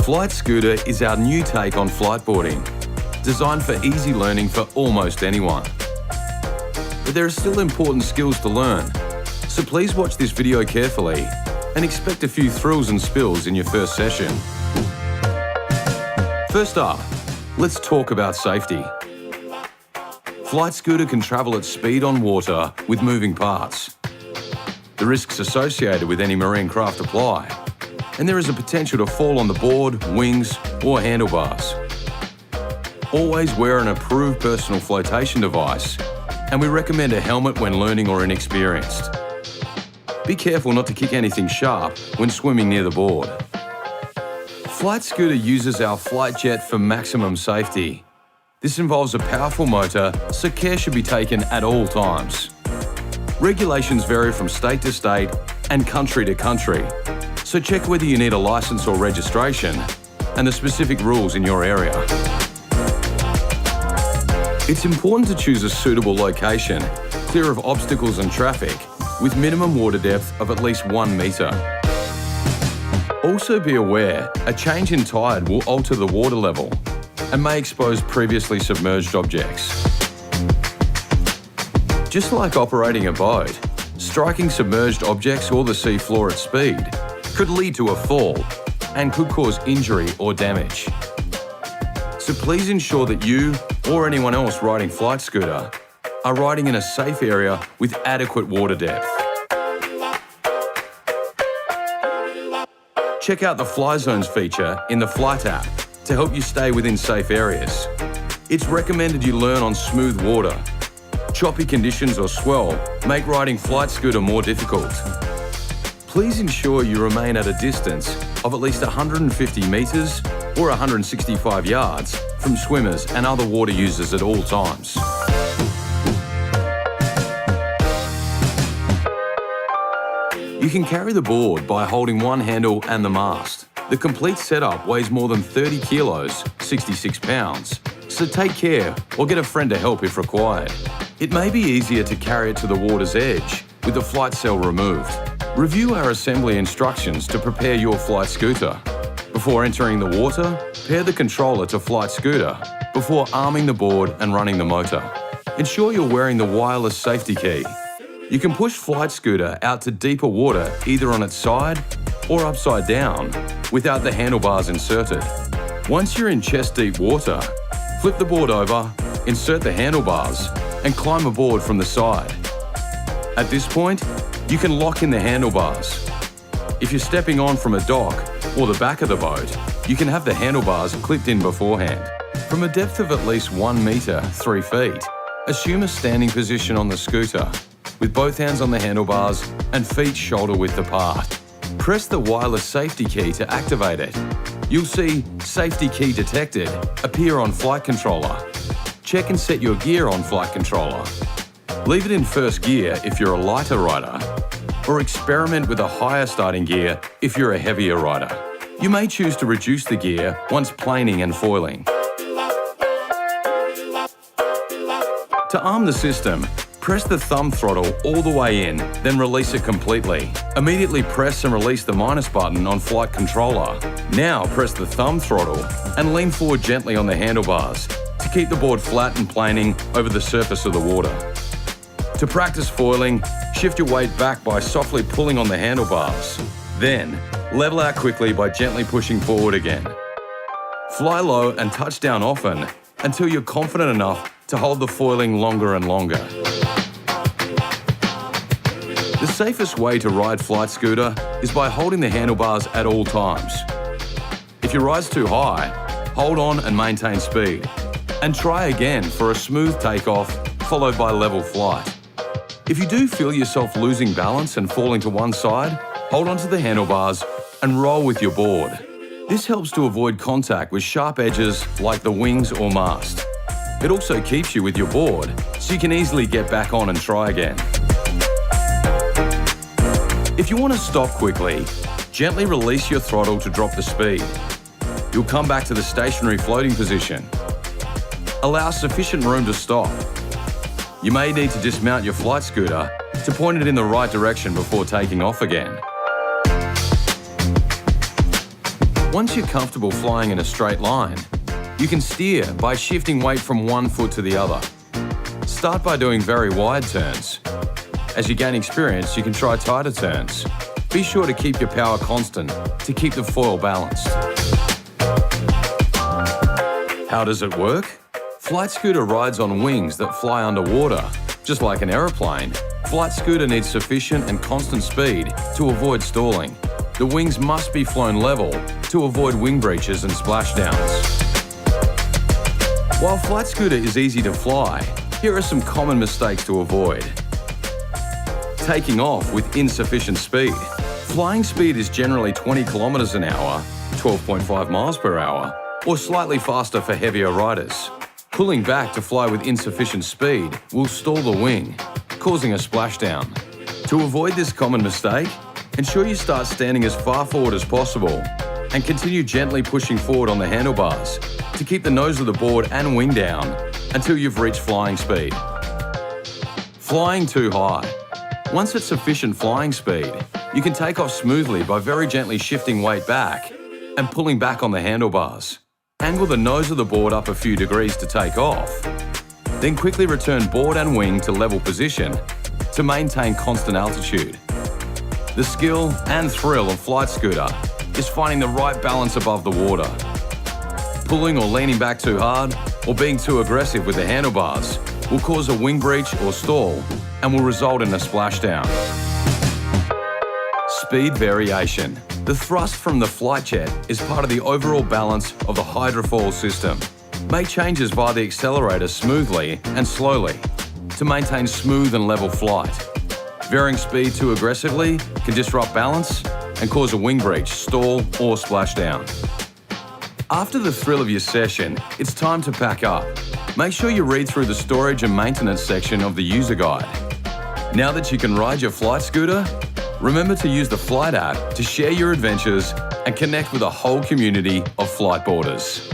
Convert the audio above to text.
FliteScooter is our new take on flightboarding, designed for easy learning for almost anyone. But there are still important skills to learn, so please watch this video carefully and expect a few thrills and spills in your first session. First up, let's talk about safety. FliteScooter can travel at speed on water with moving parts. The risks associated with any marine craft apply, and there is a potential to fall on the board, wings, or handlebars. Always wear an approved personal flotation device, and we recommend a helmet when learning or inexperienced. Be careful not to kick anything sharp when swimming near the board. FliteScooter uses our FliteJet for maximum safety. This involves a powerful motor, so care should be taken at all times. Regulations vary from state to state and country to country, so check whether you need a license or registration and the specific rules in your area. It's important to choose a suitable location, clear of obstacles and traffic, with minimum water depth of at least 1 metre. Also be aware, a change in tide will alter the water level and may expose previously submerged objects. Just like operating a boat, striking submerged objects or the sea floor at speed could lead to a fall and could cause injury or damage. So please ensure that you or anyone else riding FliteScooter are riding in a safe area with adequate water depth. Check out the Fly Zones feature in the Flite app to help you stay within safe areas. It's recommended you learn on smooth water. Choppy conditions or swell make riding FliteScooter more difficult. Please ensure you remain at a distance of at least 150 metres or 165 yards from swimmers and other water users at all times. You can carry the board by holding one handle and the mast. The complete setup weighs more than 30 kilos, 66 pounds, so take care or get a friend to help if required. It may be easier to carry it to the water's edge with the flight cell removed. Review our assembly instructions to prepare your FliteScooter. Before entering the water, pair the controller to FliteScooter before arming the board and running the motor. Ensure you're wearing the wireless safety key. You can push FliteScooter out to deeper water either on its side or upside down without the handlebars inserted. Once you're in chest-deep water, flip the board over, insert the handlebars, and climb aboard from the side. At this point, you can lock in the handlebars. If you're stepping on from a dock or the back of the boat, you can have the handlebars clipped in beforehand. From a depth of at least 1 metre, 3 feet, assume a standing position on the scooter, with both hands on the handlebars and feet shoulder-width apart. Press the wireless safety key to activate it. You'll see "Safety Key Detected" appear on Flight Controller. Check and set your gear on Flight Controller. Leave it in first gear if you're a lighter rider, or experiment with a higher starting gear if you're a heavier rider. You may choose to reduce the gear once planing and foiling. To arm the system, press the thumb throttle all the way in, then release it completely. Immediately press and release the minus button on Flight Controller. Now press the thumb throttle and lean forward gently on the handlebars to keep the board flat and planing over the surface of the water. To practice foiling, shift your weight back by softly pulling on the handlebars. Then, level out quickly by gently pushing forward again. Fly low and touch down often until you're confident enough to hold the foiling longer and longer. The safest way to ride FliteScooter is by holding the handlebars at all times. If your ride's too high, hold on and maintain speed. And try again for a smooth takeoff followed by level flight. If you do feel yourself losing balance and falling to one side, hold onto the handlebars and roll with your board. This helps to avoid contact with sharp edges like the wings or mast. It also keeps you with your board, so you can easily get back on and try again. If you want to stop quickly, gently release your throttle to drop the speed. You'll come back to the stationary floating position. Allow sufficient room to stop. You may need to dismount your flight scooter to point it in the right direction before taking off again. Once you're comfortable flying in a straight line, you can steer by shifting weight from one foot to the other. Start by doing very wide turns. As you gain experience, you can try tighter turns. Be sure to keep your power constant to keep the foil balanced. How does it work? FliteScooter rides on wings that fly underwater. Just like an aeroplane, FliteScooter needs sufficient and constant speed to avoid stalling. The wings must be flown level to avoid wing breaches and splashdowns. While FliteScooter is easy to fly, here are some common mistakes to avoid. Taking off with insufficient speed. Flying speed is generally 20 kilometers an hour, 12.5 miles per hour, or slightly faster for heavier riders. Pulling back to fly with insufficient speed will stall the wing, causing a splashdown. To avoid this common mistake, ensure you start standing as far forward as possible and continue gently pushing forward on the handlebars to keep the nose of the board and wing down until you've reached flying speed. Flying too high. Once at sufficient flying speed, you can take off smoothly by very gently shifting weight back and pulling back on the handlebars. Angle the nose of the board up a few degrees to take off. Then quickly return board and wing to level position to maintain constant altitude. The skill and thrill of FliteScooter is finding the right balance above the water. Pulling or leaning back too hard or being too aggressive with the handlebars will cause a wing breach or stall and will result in a splashdown. Speed variation. The thrust from the flight jet is part of the overall balance of the hydrofoil system. Make changes via the accelerator smoothly and slowly to maintain smooth and level flight. Varying speed too aggressively can disrupt balance and cause a wing breach, stall, or splashdown. After the thrill of your session, it's time to pack up. Make sure you read through the storage and maintenance section of the user guide. Now that you can ride your FliteScooter, remember to use the Flight app to share your adventures and connect with a whole community of flightboarders.